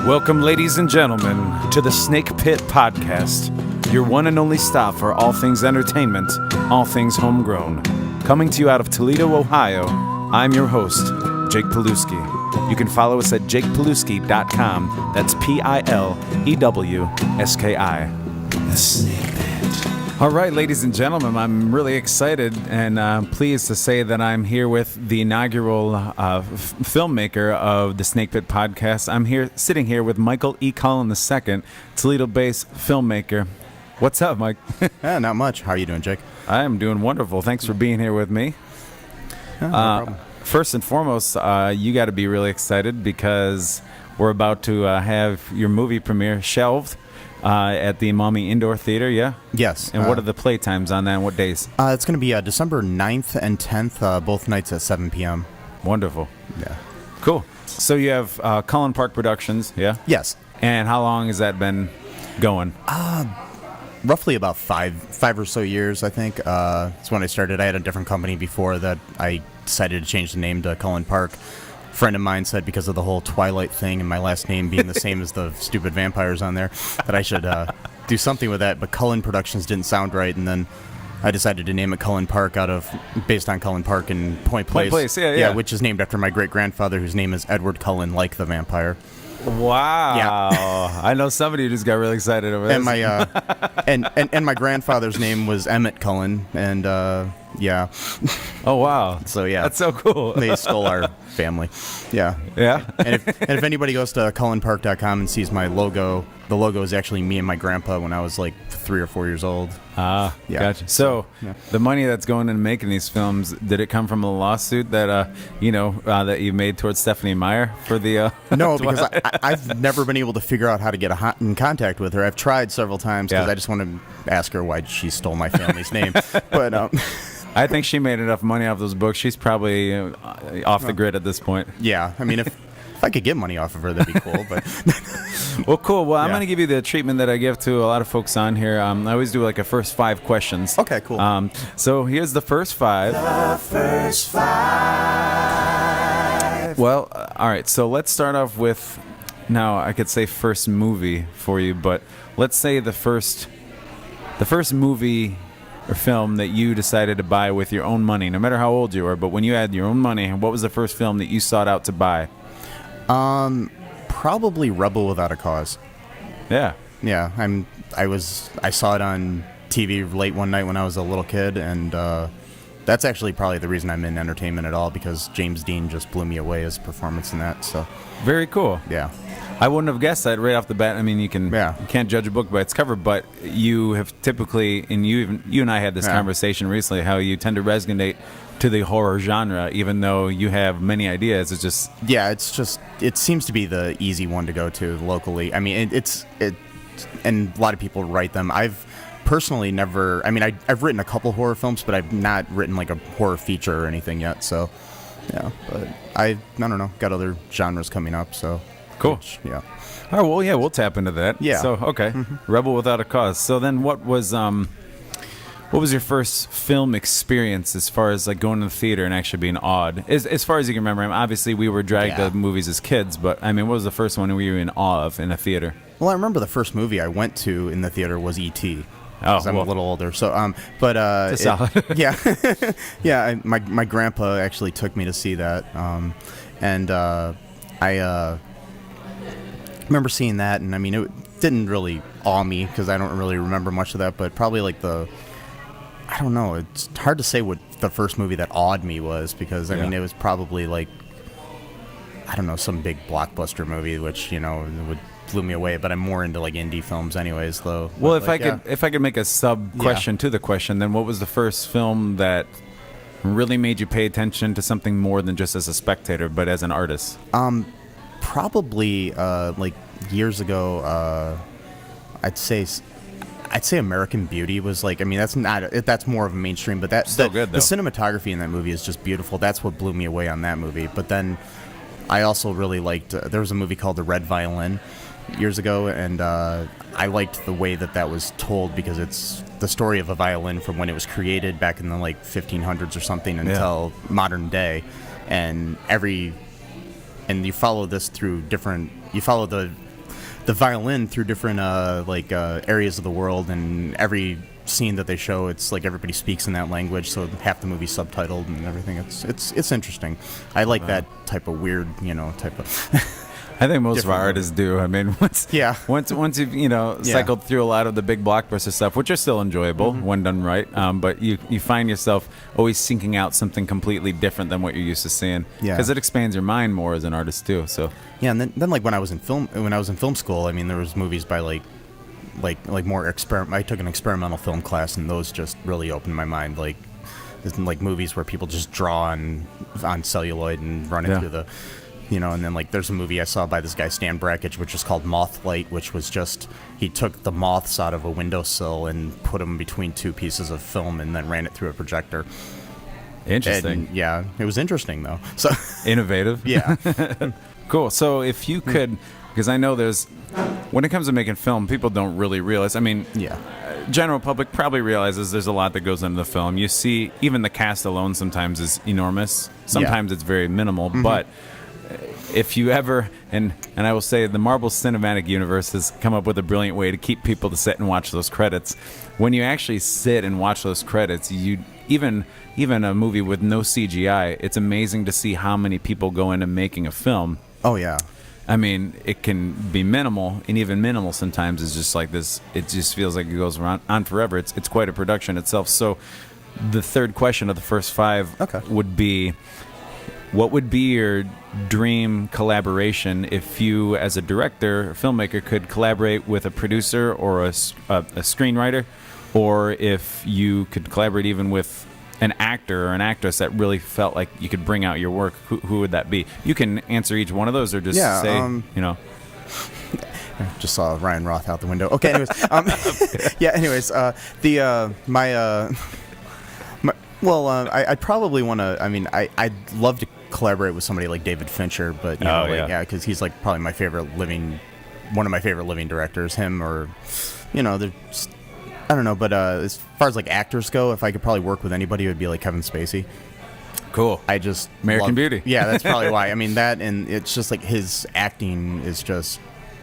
Welcome, ladies and gentlemen, to the Snake Pit Podcast, your one and only stop for all things entertainment, all things homegrown. Coming to you out of Toledo, Ohio, I'm your host, Jake Pilewski. You can follow us at jakepilewski.com. That's Pilewski. The Snake Pit. All right, ladies and gentlemen, I'm really excited and pleased to say that I'm here with the inaugural filmmaker of the Snake Pit Podcast. I'm sitting here with Michael E. Cullen II, Toledo-based filmmaker. What's up, Mike? Not much. How are you doing, Jake? I am doing wonderful. Thanks for being here with me. No problem. First and foremost, you got to be really excited because we're about to have your movie premiere shelved at the Maumee Indoor Theater, yeah? Yes. And what are the play times on that and what days? It's going to be December 9th and 10th, both nights at 7 p.m. Wonderful. Yeah. Cool. So you have Cullen Park Productions, yeah? Yes. And how long has that been going? Roughly about five or so years, I think. That's when I started. I had a different company before that. I decided to change the name to Cullen Park. A friend of mine said because of the whole Twilight thing and my last name being the same as the stupid vampires on there, that I should do something with that. But Cullen Productions didn't sound right, and then I decided to name it Cullen Park based on Cullen Park in Point Place. Point Place, yeah. Which is named after my great-grandfather, whose name is Edward Cullen, like the vampire. Wow. Yeah. I know somebody who just got really excited over this. And my and my grandfather's name was Emmett Cullen, and yeah. Oh, wow. So yeah, that's so cool. They stole our family. Yeah. And if anybody goes to cullenpark.com and sees my logo, the logo is actually me and my grandpa when I was like 3 or 4 years old. Yeah. Gotcha. So the money that's going into making these films, did it come from a lawsuit that that you made towards Stephanie Meyer for the? No, because I've never been able to figure out how to get in contact with her. I've tried several times because I just want to ask her why she stole my family's name, but. I think she made enough money off those books. She's probably off the grid at this point. Yeah, I mean, if I could get money off of her, that'd be cool. But well, cool. Well, I'm going to give you the treatment that I give to a lot of folks on here. I always do like a first 5 questions. Okay, cool. So here's the first 5. The first 5. Well, all right. So let's start off with, now I could say first movie for you, but let's say the first movie or film that you decided to buy with your own money, no matter how old you were, but when you had your own money, what was the first film that you sought out to buy? Probably Rebel Without a Cause. Yeah. Yeah, I saw it on TV late one night when I was a little kid, and that's actually probably the reason I'm in entertainment at all, because James Dean just blew me away, his performance in that. So very cool. Yeah. I wouldn't have guessed that right off the bat. I mean, you can't judge a book by its cover, but you have typically, and you and I had this conversation recently, how you tend to resonate to the horror genre, even though you have many ideas. It seems to be the easy one to go to locally. I mean, and a lot of people write them. I've personally never. I mean, I've written a couple horror films, but I've not written like a horror feature or anything yet. So, yeah, but I don't know. Got other genres coming up, so. Cool. Yeah. Oh, well, yeah, we'll tap into that. Yeah. So, okay. Mm-hmm. Rebel Without a Cause. So then what was your first film experience as far as like going to the theater and actually being awed? As far as you can remember, I mean, obviously we were dragged to movies as kids, but I mean, what was the first one we were in awe of in a theater? Well, I remember the first movie I went to in the theater was E.T. Oh, I'm a little older, so yeah. My grandpa actually took me to see that, and I remember seeing that, and I mean, it didn't really awe me because I don't really remember much of that, but probably like I don't know, it's hard to say what the first movie that awed me was, because I mean, it was probably like, I don't know, some big blockbuster movie, which, blew me away, but I'm more into like indie films anyways, though. Well, if I could make a sub question to the question, then what was the first film that really made you pay attention to something more than just as a spectator, but as an artist? Probably like years ago, I'd say American Beauty was like, I mean, that's more of a mainstream, but that's still good though. The cinematography in that movie is just beautiful. That's what blew me away on that movie. But then I also really liked, there was a movie called The Red Violin years ago, and I liked the way that was told, because it's the story of a violin from when it was created back in the like 1500s or something until modern day, and you follow this through you follow the the violin through different areas of the world, and every scene that they show, it's like everybody speaks in that language, so half the movie's subtitled and everything. It's interesting. I like that type of weird, type of. I think most of our artists do. I mean, once you've cycled through a lot of the big blockbuster stuff, which are still enjoyable when done right, but you find yourself always seeking out something completely different than what you're used to seeing, because it expands your mind more as an artist too. So and then like when I was in film school, I mean, there was movies by like more I took an experimental film class, and those just really opened my mind. Like movies where people just draw on celluloid and run it through the. And then like there's a movie I saw by this guy Stan Brakhage, which is called Mothlight, which was just he took the moths out of a windowsill and put them between two pieces of film and then ran it through a projector. Interesting. And, it was interesting though. So innovative. Yeah. Cool. So if you could, because I know when it comes to making film, people don't really realize. I mean, general public probably realizes there's a lot that goes into the film. You see, even the cast alone sometimes is enormous. Sometimes it's very minimal, but if you ever, and I will say the Marvel Cinematic Universe has come up with a brilliant way to keep people to sit and watch those credits. When you actually sit and watch those credits, even a movie with no CGI, it's amazing to see how many people go into making a film. Oh, yeah. I mean, it can be minimal, and even minimal sometimes is just like this. It just feels like it goes on forever. It's quite a production itself. So the third question of the first 5 would be, what would be your dream collaboration if you, as a director or filmmaker, could collaborate with a producer or a screenwriter, or if you could collaborate even with an actor or an actress that really felt like you could bring out your work? Who would that be? You can answer each one of those, or just say, I just saw Ryan Roth out the window. Okay, anyways. I'd probably want to. I mean, I'd love to collaborate with somebody like David Fincher, but because he's like probably one of my favorite living directors. Him or, I don't know. But as far as like actors go, if I could probably work with anybody, it would be like Kevin Spacey. Cool. I just American Beauty. Yeah, that's probably why. I mean that, and it's just like his acting is just.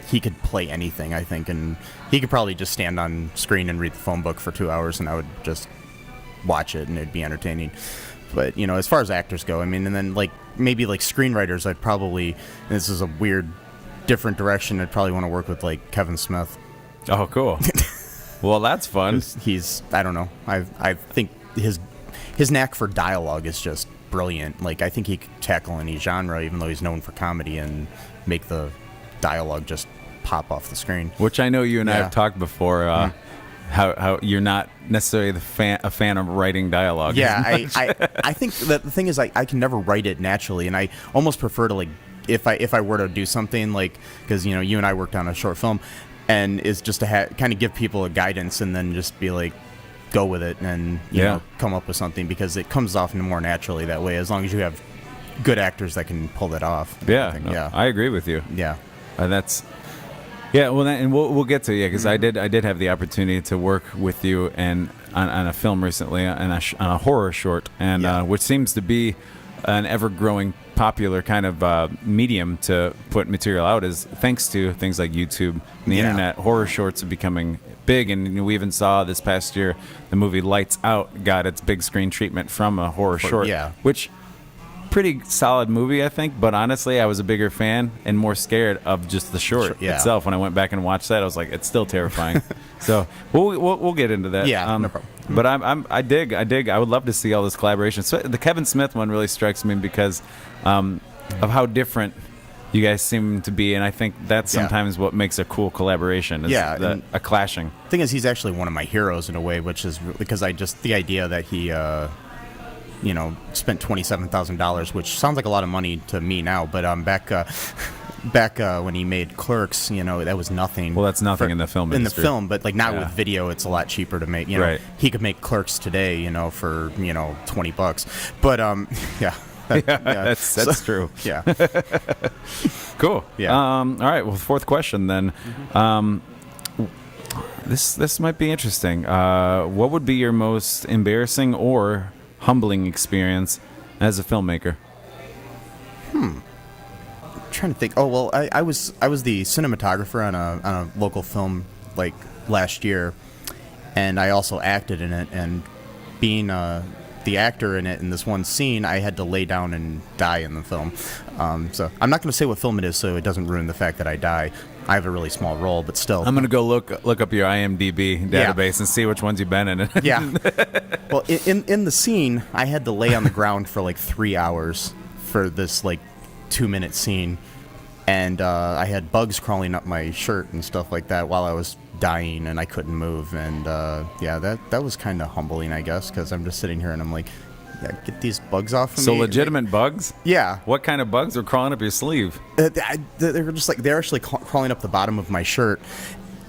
He could play anything, I think, and he could probably just stand on screen and read the phone book for 2 hours, and I would just watch it, and it'd be entertaining. But as far as actors go, I mean, and then like maybe like screenwriters, I'd probably, and this is a weird, different direction. I'd probably want to work with like Kevin Smith. Oh, cool. Well, that's fun. He's I don't know. I think his knack for dialogue is just brilliant. Like I think he could tackle any genre, even though he's known for comedy, and make the dialogue just pop off the screen. Which I know you and I have talked before. How you're not necessarily a fan of writing dialogue. Yeah, I think that the thing is I can never write it naturally, and I almost prefer to like if I were to do something like, because you and I worked on a short film, and is just to kind of give people a guidance and then just be like go with it and come up with something, because it comes off more naturally that way, as long as you have good actors that can pull it off. I agree with you. That's. Yeah, well, and we'll get to because I did have the opportunity to work with you and on a film recently, on a horror short, and which seems to be an ever-growing popular kind of medium to put material out, is thanks to things like YouTube and the internet. Horror shorts are becoming big, and we even saw this past year the movie Lights Out got its big screen treatment from a horror short, which. Pretty solid movie, I think, but honestly, I was a bigger fan and more scared of just the short itself. When I went back and watched that, I was like, it's still terrifying. So we'll get into that. No problem. But I dig. I would love to see all this collaboration. So the Kevin Smith one really strikes me because of how different you guys seem to be, and I think that's sometimes what makes a cool collaboration. Is a clashing. The thing is, he's actually one of my heroes in a way, which is because the idea that he. Spent $27,000, which sounds like a lot of money to me now, but back when he made Clerks, that was nothing. Well, that's nothing in the film industry. In the film, but like not with video, it's a lot cheaper to make. Right. He could make Clerks today, for $20, but that's true. Yeah. Cool. Yeah. All right. Well, fourth question then. This might be interesting. What would be your most embarrassing or humbling experience as a filmmaker? trying to think. Oh well, I was the cinematographer on a local film like last year, and I also acted in it. And being the actor in it in this one scene, I had to lay down and die in the film. So I'm not going to say what film it is, so it doesn't ruin the fact that I die. I have a really small role, but still. I'm going to go look up your IMDb database and see which ones you've been in. Yeah. Well, in the scene, I had to lay on the ground for like 3 hours for this like 2-minute scene, and I had bugs crawling up my shirt and stuff like that while I was dying, and I couldn't move. And that was kind of humbling, I guess, because I'm just sitting here and I'm like, yeah, get these bugs off of me. So legitimate bugs? Yeah. What kind of bugs were crawling up your sleeve? They were just like, they're actually crawling up the bottom of my shirt.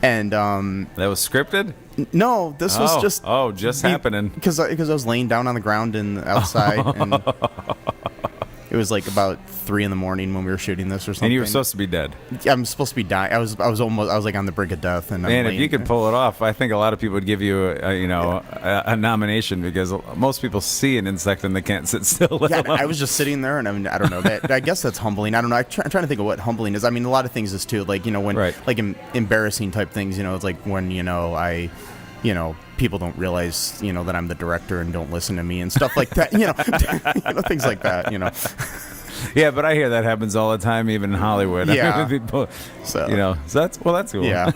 And that was scripted? No, this was just happening because I was laying down on the ground and outside, and it was like about 3 a.m. when we were shooting this or something. And you were supposed to be dead. Yeah, I'm supposed to be dying. I was like on the brink of death. And man, if you could pull it off, I think a lot of people would give you a nomination, because most people see an insect and they can't sit still. Yeah, I was just sitting there, and I don't know. I guess that's humbling. I don't know. I'm trying to think of what humbling is. I mean, a lot of things is too, like, when like embarrassing type things. It's like when people don't realize that I'm the director and don't listen to me and stuff like that. Things like that. Yeah, but I hear that happens all the time, even in Hollywood. Yeah. People, so that's cool. Yeah.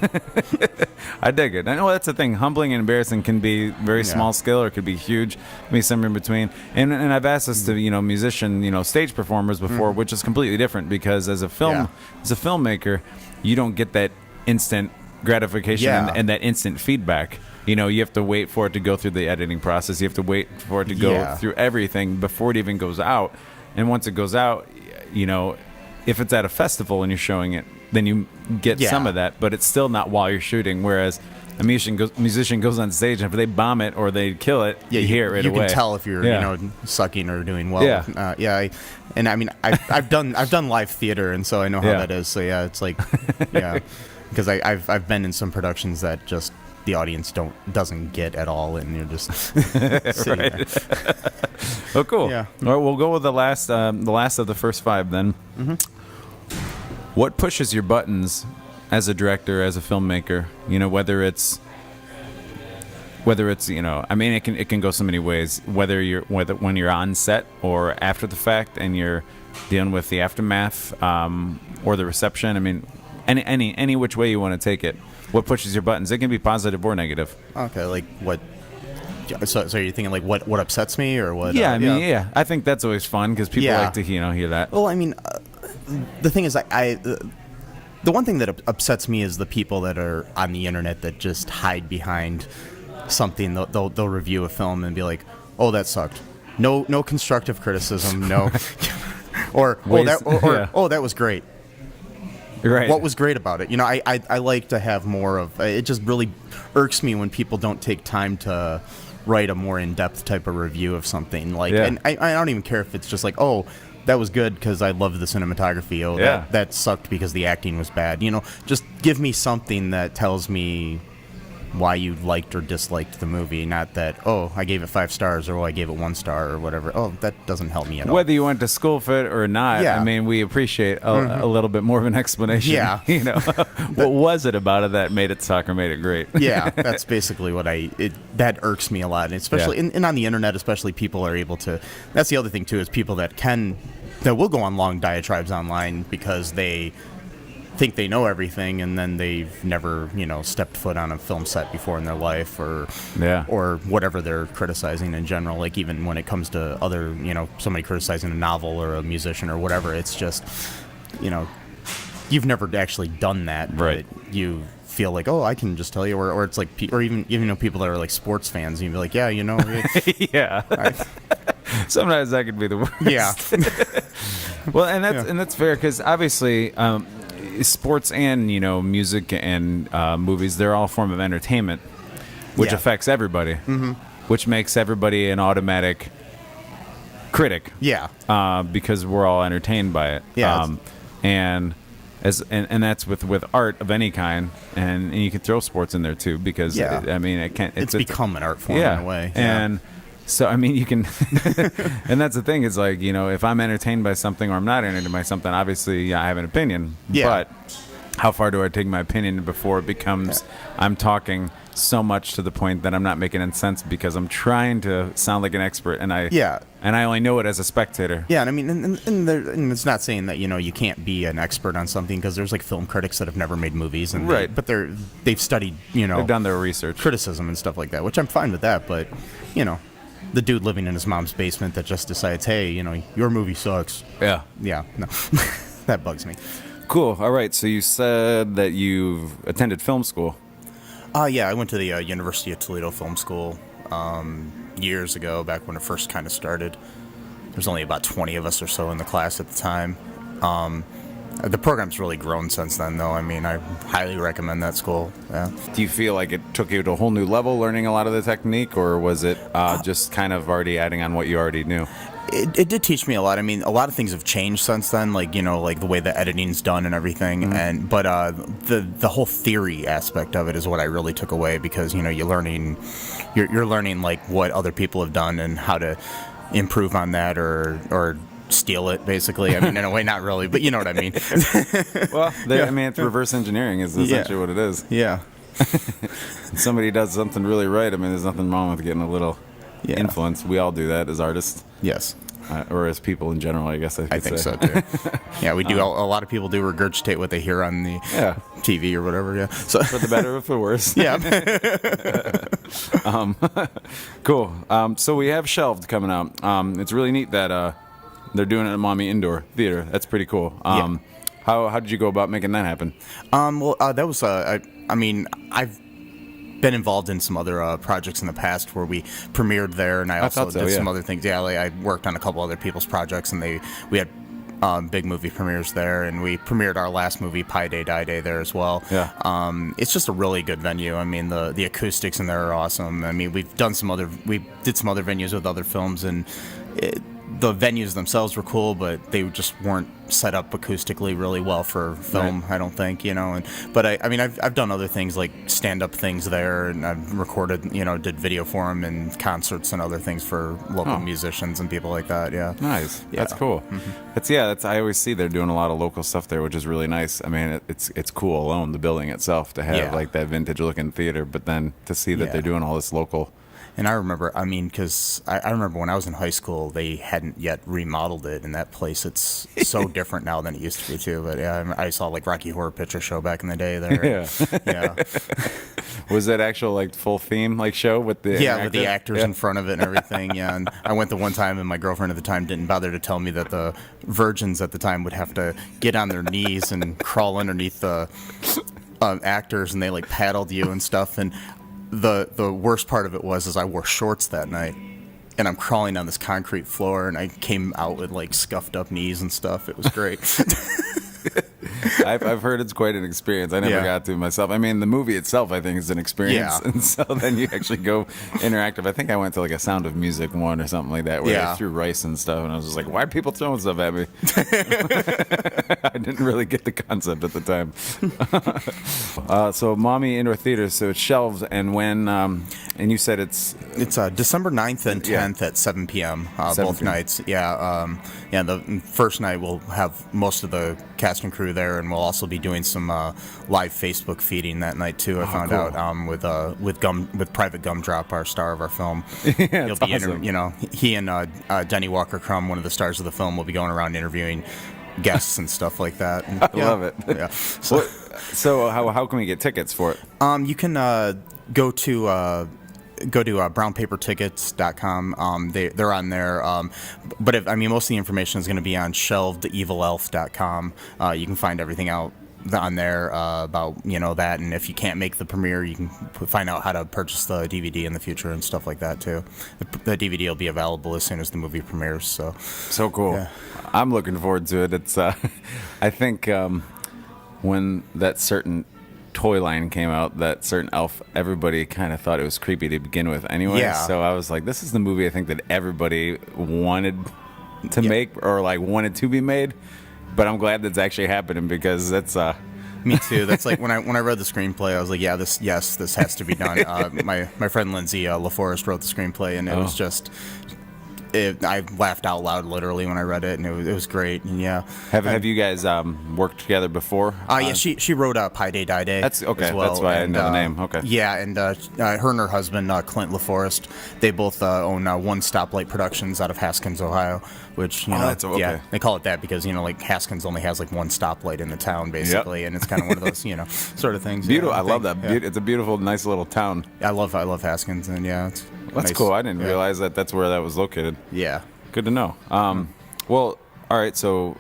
I dig it. I know that's the thing. Humbling and embarrassing can be very small scale, or it could be huge. Maybe somewhere in between. And I've asked this to musician, stage performers before, which is completely different, because as a filmmaker, you don't get that instant gratification and that instant feedback. You have to wait for it to go through the editing process. You have to wait for it to go through everything before it even goes out. And once it goes out, if it's at a festival and you're showing it, then you get some of that, but it's still not while you're shooting. Whereas a musician goes on stage, and if they bomb it or they kill it, you hear it right away. You can tell if you're sucking or doing well. Yeah. I've done live theater, and so I know how that is. So it's like because I've been in some productions that just the audience doesn't get at all, and you're just sitting there. Oh, cool. Yeah. All right, we'll go with the last of the first 5 then. Mm-hmm. What pushes your buttons as a director, as a filmmaker? Whether it's I mean, it can go so many ways. Whether when you're on set or after the fact, and you're dealing with the aftermath or the reception. I mean, any which way you want to take it. What pushes your buttons? It can be positive or negative. Okay, like what? So you're thinking like what upsets me, or what? Yeah, I think that's always fun, because people like to hear that. Well, I mean, the thing is, the one thing that upsets me is the people that are on the internet that just hide behind something. They'll review a film and be like, "Oh, that sucked." No constructive criticism. No. or that was great. Right. What was great about it? I like to have more of. It just really irks me when people don't take time to write a more in-depth type of review of something. And I don't even care if it's just like, oh, that was good because I loved the cinematography. Oh, that sucked because the acting was bad. Just give me something that tells me why you liked or disliked the movie, not that, oh, I gave it 5 stars, or I gave it 1 star, or whatever. Oh, that doesn't help me at all. Whether you went to school for it or not, I mean, we appreciate a little bit more of an explanation. Yeah. What was it about it that made it suck or made it great? Yeah, that's basically what that irks me a lot. And especially, and on the internet, especially, people are able to, that's the other thing too, is people that will go on long diatribes online because they think they know everything, and then they've never stepped foot on a film set before in their life, or whatever they're criticizing in general. Like, even when it comes to other somebody criticizing a novel or a musician or whatever, it's just you've never actually done that, right? But you feel like, oh, I can just tell you, or it's like, or even people that are like sports fans, and you'd be like, yeah. Sometimes that could be the worst. Yeah. Well, and that's fair, because obviously sports and music and movies, they're all a form of entertainment, which affects everybody, which makes everybody an automatic critic. Because we're all entertained by it. And that's with art of any kind, and you can throw sports in there too, because it can't. It's become an art form in a way. And So, I mean, you can, and that's the thing is like, if I'm entertained by something or I'm not entertained by something, obviously, yeah, I have an opinion. Yeah. But how far do I take my opinion before it becomes I'm talking so much to the point that I'm not making any sense because I'm trying to sound like an expert and I only know it as a spectator. Yeah, and I mean, and it's not saying that you can't be an expert on something because there's like film critics that have never made movies, and but they've studied they've done their research, criticism and stuff like that, which I'm fine with that. But the dude living in his mom's basement that just decides, hey, your movie sucks. Yeah, no, that bugs me. Cool. All right. So you said that you've attended film school. Yeah, I went to the University of Toledo Film School years ago, back when it first kind of started. There's only about 20 of us or so in the class at the time. The program's really grown since then, though. I mean, I highly recommend that school. Yeah. Do you feel like it took you to a whole new level learning a lot of the technique, or was it just kind of already adding on what you already knew? It did teach me a lot. I mean, a lot of things have changed since then, like the way the editing's done and everything. Mm-hmm. But the whole theory aspect of it is what I really took away, because you're learning like what other people have done and how to improve on that or steal it, basically. I mean, in a way, not really, but you know what I mean. Well, I mean, it's reverse engineering is essentially what it is. Yeah. Somebody does something really right. I mean, there's nothing wrong with getting a little influence. We all do that as artists. Yes. Or as people in general, I guess I think so too. Yeah, we do. A lot of people do regurgitate what they hear on the TV or whatever. Yeah, so for the better or for the worse. Yeah. Cool. So we have Shelved coming out. It's really neat that they're doing it at Mommy Indoor Theater. That's pretty cool. How did you go about making that happen? Well, that was I mean, I've been involved in some other projects in the past where we premiered there, and I also did some other things. Yeah, I worked on a couple other people's projects, and we had big movie premieres there, and we premiered our last movie, Pie Day, Die Day, there as well. Yeah. It's just a really good venue. I mean, the acoustics in there are awesome. I mean, we did some other venues with other films, and the venues themselves were cool, but they just weren't set up acoustically really well for film, right. I don't think, but I mean, I've done other things like stand-up things there, and I've recorded, did video for them and concerts and other things for local musicians and people like that. Yeah. Nice. Yeah. That's cool. Mm-hmm. I always see they're doing a lot of local stuff there, which is really nice. I mean, it's cool alone, the building itself, to have like that vintage looking theater, but then to see that they're doing all this local. And I remember, because I remember when I was in high school, they hadn't yet remodeled it, and that place, it's so different now than it used to be, too. But yeah, I saw like Rocky Horror Picture Show back in the day there. Yeah. Was that actual like full theme like show with the with the actors in front of it and everything? Yeah, and I went the one time, and my girlfriend at the time didn't bother to tell me that the virgins at the time would have to get on their knees and crawl underneath the actors, and they like paddled you and stuff. And the worst part of it was I wore shorts that night, and I'm crawling on this concrete floor, and I came out with like scuffed up knees and stuff. It was great. I've heard it's quite an experience. I never got to myself. I mean, the movie itself, I think, is an experience. Yeah. And so then you actually go interactive. I think I went to like a Sound of Music one or something like that, where they threw rice and stuff, and I was just like, why are people throwing stuff at me? I didn't really get the concept at the time. So Mommy Indoor Theater, so it's Shelved, and when, and you said it's December 9th and 10th at 7 p.m. Both nights. Yeah. The first night we'll have most of the cast and crew there, and we'll also be doing some live Facebook feeding that night too. I found out with Private Gumdrop, our star of our film. Yeah, he'll be awesome. He and Denny Walker Crum, one of the stars of the film, will be going around interviewing guests and stuff like that. And, I love it. Yeah. So how can we get tickets for it? You can go to brownpapertickets.com. They're on there. But most of the information is going to be on shelvedevilelf.com. You can find everything out on there about that, and if you can't make the premiere, you can find out how to purchase the DVD in the future and stuff like that too. The DVD will be available as soon as the movie premieres. So cool. Yeah. I'm looking forward to it. It's I think when that certain toy line came out, that certain elf, everybody kind of thought it was creepy to begin with anyway. Yeah. So I was like, this is the movie I think that everybody wanted to make, or like wanted to be made. But I'm glad that's actually happening, because that's Me too. That's like when I read the screenplay, I was like, this has to be done. My friend Lindsay LaForest wrote the screenplay, and it was just. I laughed out loud literally when I read it, and it was great. And yeah, have you guys worked together before? Yeah, she wrote Pi Day Die Day. That's okay. As well. That's why I know the name. Okay. Yeah, and her and her husband Clint LaForest, they both own One Stoplight Productions out of Haskins, Ohio. Which that's okay. Yeah, they call it that because like Haskins only has like one stoplight in the town basically, and it's kind of one of those sort of things. Beautiful. I love that. Yeah. It's a beautiful, nice little town. I love Haskins, and it's. That's nice. Cool. I didn't realize that's where that was located. Yeah. Good to know. Well, all right. So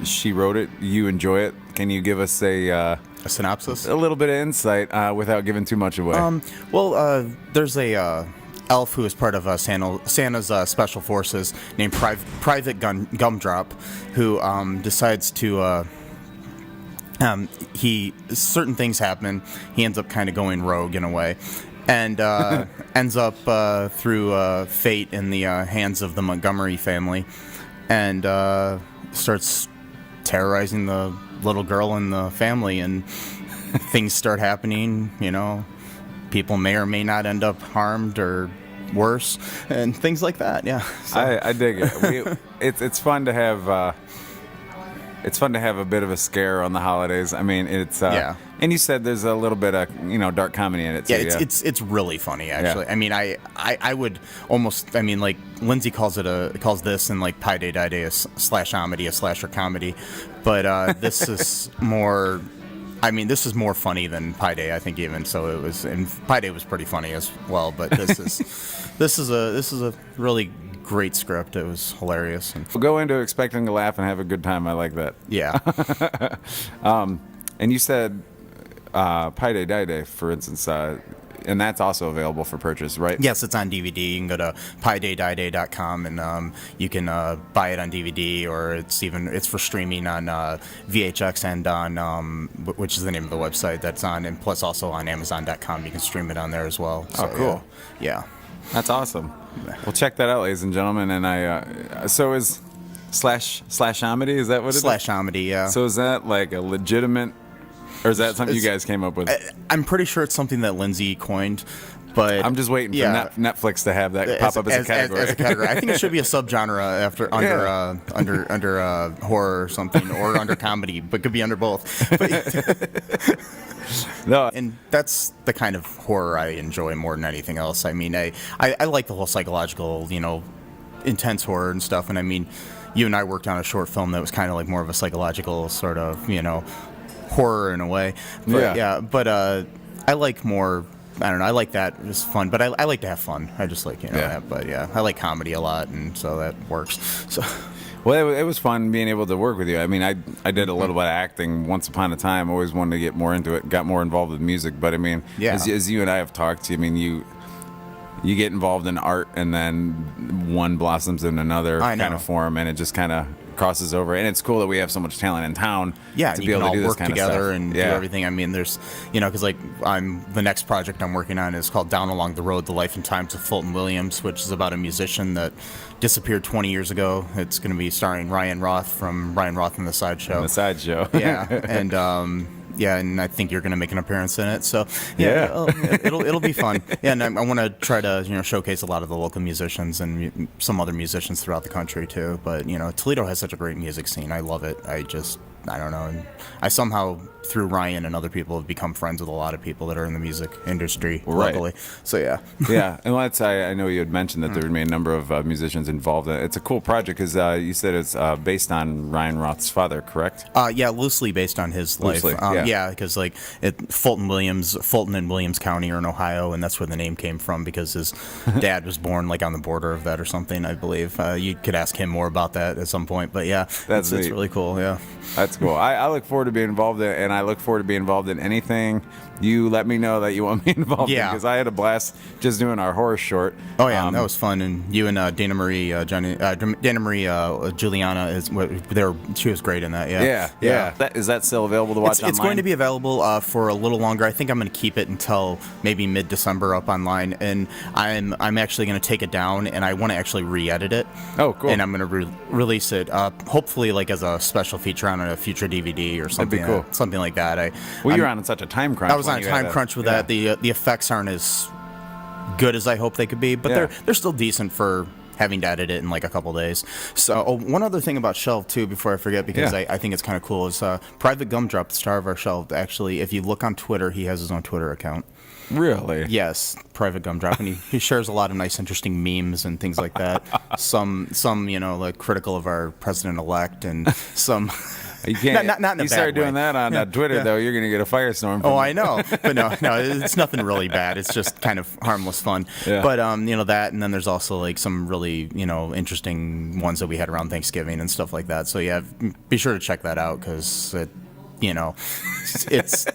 she wrote it. You enjoy it. Can you give us a synopsis? A little bit of insight without giving too much away. There's a elf who is part of Santa's special forces named Private Gumdrop, who decides to. Certain things happen. He ends up kind of going rogue in a way. And ends up through fate in the hands of the Montgomery family, and starts terrorizing the little girl in the family, and things start happening. People may or may not end up harmed or worse, and things like that. Yeah, so. I dig it. It's fun to have. It's fun to have a bit of a scare on the holidays. I mean, it's And you said there's a little bit of dark comedy in it too. Yeah, it's really funny actually. Yeah. I mean, I would almost. I mean, like Lindsay calls this and like Pi Day Die Day a slash-omedy, a slasher comedy, but this is more. I mean, this is more funny than Pi Day, I think even. So it was, and Pi Day was pretty funny as well. But this is a really great script. It was hilarious. And we'll go into expecting to laugh and have a good time. I like that. Yeah. And you said Pi Day Die Day, for instance, and that's also available for purchase, right? Yes, it's on DVD. You can go to pidaydieday.com and you can buy it on DVD, or it's for streaming on VHX and on which is the name of the website that's on, and plus also on Amazon.com. You can stream it on there as well. So, cool. Yeah. That's awesome. Well, check that out, ladies and gentlemen. And so is slash-omedy, is that what it is? Slash-omedy, yeah. So is that like a legitimate, or is that something you guys came up with? I'm pretty sure it's something that Lindsay coined, but I'm just waiting for Netflix to have that pop up as a category. As a category. I think it should be a subgenre under horror or something, or under comedy, but could be under both. No, and that's the kind of horror I enjoy more than anything else. I mean, I like the whole psychological, intense horror and stuff. And I mean, you and I worked on a short film that was kind of like more of a psychological sort of, horror in a way. But, but I like more. I don't know. I like that. It's fun, but I like to have fun. I just like But I like comedy a lot, and so that works. So. Well, it was fun being able to work with you. I mean, I did a little bit of acting once upon a time. Always wanted to get more into it. Got more involved with music. But I mean, as you and I have talked, I mean, you get involved in art, and then one blossoms in another kind of form, and it just kind of crosses over. And it's cool that we have so much talent in town to be able to do this kind of stuff. Together and do everything. I mean, there's, because like the next project I'm working on is called Down Along the Road, The Life and Times of Fulton Williams, which is about a musician that disappeared 20 years ago. It's going to be starring Ryan Roth from Ryan Roth and the Sideshow. Yeah, and and I think you're going to make an appearance in it. So it'll be fun. Yeah, and I want to try to showcase a lot of the local musicians and some other musicians throughout the country too. But Toledo has such a great music scene. I love it. I don't know. And I somehow, through Ryan and other people, have become friends with a lot of people that are in the music industry locally. So, yeah. Yeah. And I know you had mentioned that there would be a number of musicians involved. It's a cool project because you said it's based on Ryan Roth's father, correct? Yeah, loosely based on his life. Yeah, because Fulton and Williams County are in Ohio, and that's where the name came from because his dad was born on the border of that or something, I believe. You could ask him more about that at some point. But, yeah, it's really cool, yeah. That's cool. I look forward to being involved in it, and I look forward to being involved in anything you let me know that you want me involved in, because I had a blast just doing our horror short. Oh yeah, that was fun. And you and Dana Marie Juliana she was great in that. Yeah. Is that still available to watch online? It's going to be available for a little longer. I think I'm going to keep it until maybe mid-December up online, and I'm actually going to take it down, and I want to actually re-edit it. Oh, cool. And I'm going to release it hopefully as a special feature on a future DVD or something. That'd be cool. Something like that. You're on such a time crunch. I was on a time crunch with that. The effects aren't as good as I hope they could be, but they're still decent for having to edit it in like a couple days. So one other thing about Shelved too, before I forget, because I think it's kind of cool, is Private Gumdrop, the star of our Shelved. Actually, if you look on Twitter, he has his own Twitter account. Really? Yes, Private Gumdrop, and he shares a lot of nice, interesting memes and things like that. Some like critical of our president-elect, and some. You can't. Not in a bad way. You start doing that on Twitter, though, you're going to get a firestorm. Oh, I know, but no, it's nothing really bad. It's just kind of harmless fun. Yeah. But that, and then there's also like some really interesting ones that we had around Thanksgiving and stuff like that. So yeah, be sure to check that out because it's.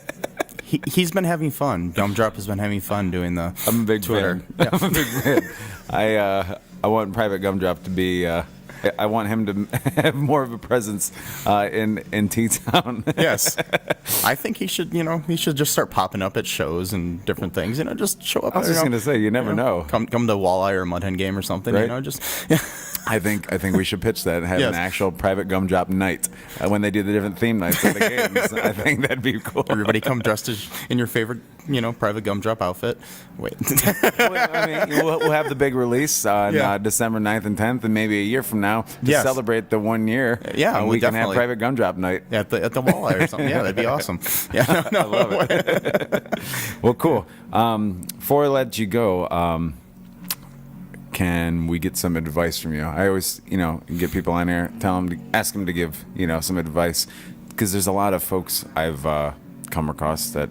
He's been having fun. Gumdrop has been having fun doing the. I'm a big Twitter. Fan. Yeah. I'm a big fan. I want Private Gumdrop to be. I want him to have more of a presence in T-Town. Yes, I think he should. He should just start popping up at shows and different things. Just show up. I was just going to say, you never know. Come to Walleye or Mud Hen game or something. Right? Just. I think we should pitch that and have an actual Private Gumdrop night when they do the different theme nights of the games. I think that'd be cool. Everybody come dressed in your favorite, Private Gumdrop outfit. Wait. We'll have the big release on December 9th and 10th, and maybe a year from now to celebrate the 1 year. Yeah, we can have Private Gumdrop night at the Walleye or something. Yeah, that'd be awesome. Yeah, I love it. Well, cool. Before I let you go. Can we get some advice from you? I always, get people on here, ask them to give, some advice, because there's a lot of folks I've come across that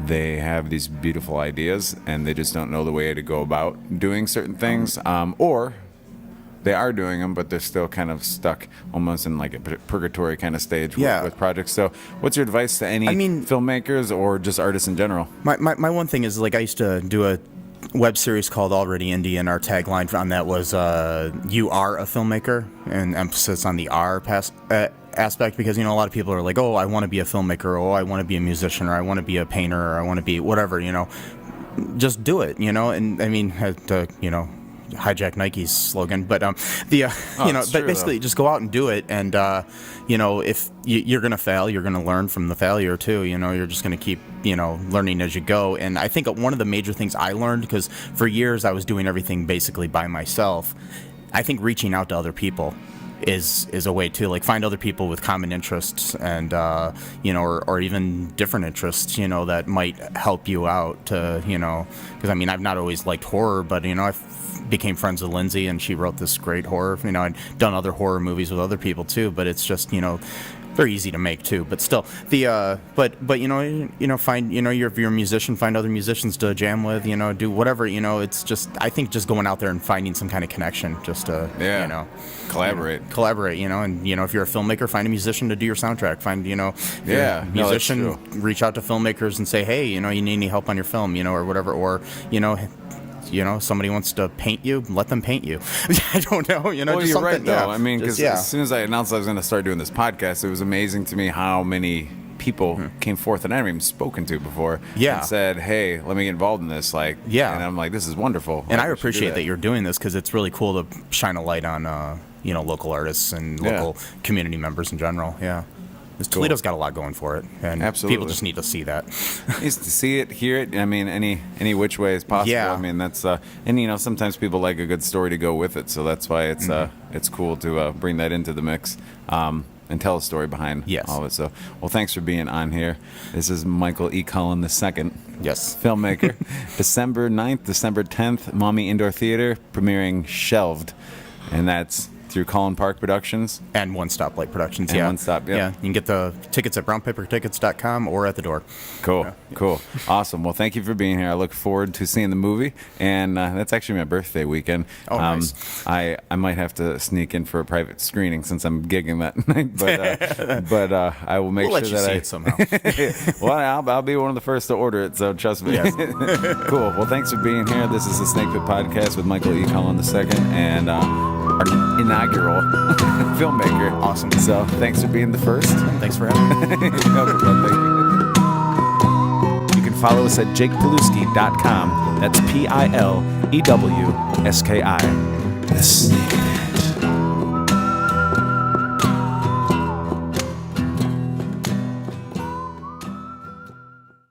they have these beautiful ideas and they just don't know the way to go about doing certain things, or they are doing them, but they're still kind of stuck almost in like a purgatory kind of stage with projects. So what's your advice to any filmmakers or just artists in general? My one thing is, like, I used to do a web series called Already Indie, and our tagline on that was "You are a filmmaker," and emphasis on the R aspect, because a lot of people are like, "Oh, I want to be a filmmaker," or "Oh, I want to be a musician," or "I want to be a painter," or "I want to be whatever." Just do it. And I mean, hijack Nike's slogan, but but basically just go out and do it, and if you're gonna fail, you're gonna learn from the failure too. You're just gonna keep learning as you go. And I think one of the major things I learned, because for years I was doing everything basically by myself, I think reaching out to other people is a way too. Like, find other people with common interests, and or even different interests, that might help you out to, because I've not always liked horror, but I became friends with Lindsay, and she wrote this great horror. I'd done other horror movies with other people too, but it's just very easy to make too. But still, the but find if you're a musician, find other musicians to jam with. Do whatever. It's just, I think, just going out there and finding some kind of connection, just to collaborate. And if you're a filmmaker, find a musician to do your soundtrack. Find if you're a musician, reach out to filmmakers and say, hey, you need any help on your film, or whatever, or somebody wants to paint you, let them paint you. I don't know, Well, just you're right, though. Yeah. Because as soon as I announced I was going to start doing this podcast, it was amazing to me how many people came forth that I hadn't even spoken to before and said, hey, let me get involved in this. And I'm like, this is wonderful. And I appreciate that you're doing this, because it's really cool to shine a light on, local artists and local community members in general. Yeah. Toledo's got a lot going for it, and people just need to see that. Needs to see it, hear it. Any which way is possible. Yeah. That's and sometimes people like a good story to go with it, so that's why it's cool to bring that into the mix and tell a story behind all of it. So, well, thanks for being on here. This is Michael E. Cullen II. Yes, filmmaker. December 9th, December 10th, Maumee Indoor Theater, premiering Shelved, and that's through Cullen Park Productions. And One Stop Light Productions, One Stop, Yeah, you can get the tickets at brownpapertickets.com or at the door. Cool, cool. Awesome. Well, thank you for being here. I look forward to seeing the movie, and that's actually my birthday weekend. Oh, nice. I might have to sneak in for a private screening since I'm gigging that night, but I will make we'll sure let that you see it somehow. Well, I'll be one of the first to order it, so trust me. Yes. Cool. Well, thanks for being here. This is the Snake Pit Podcast with Michael E. Cullen II, and our inaugural filmmaker. Awesome. So thanks for being the first. Thanks for having me. Thank you. You can follow us at jakepilewski.com. That's Pilewski. The Snake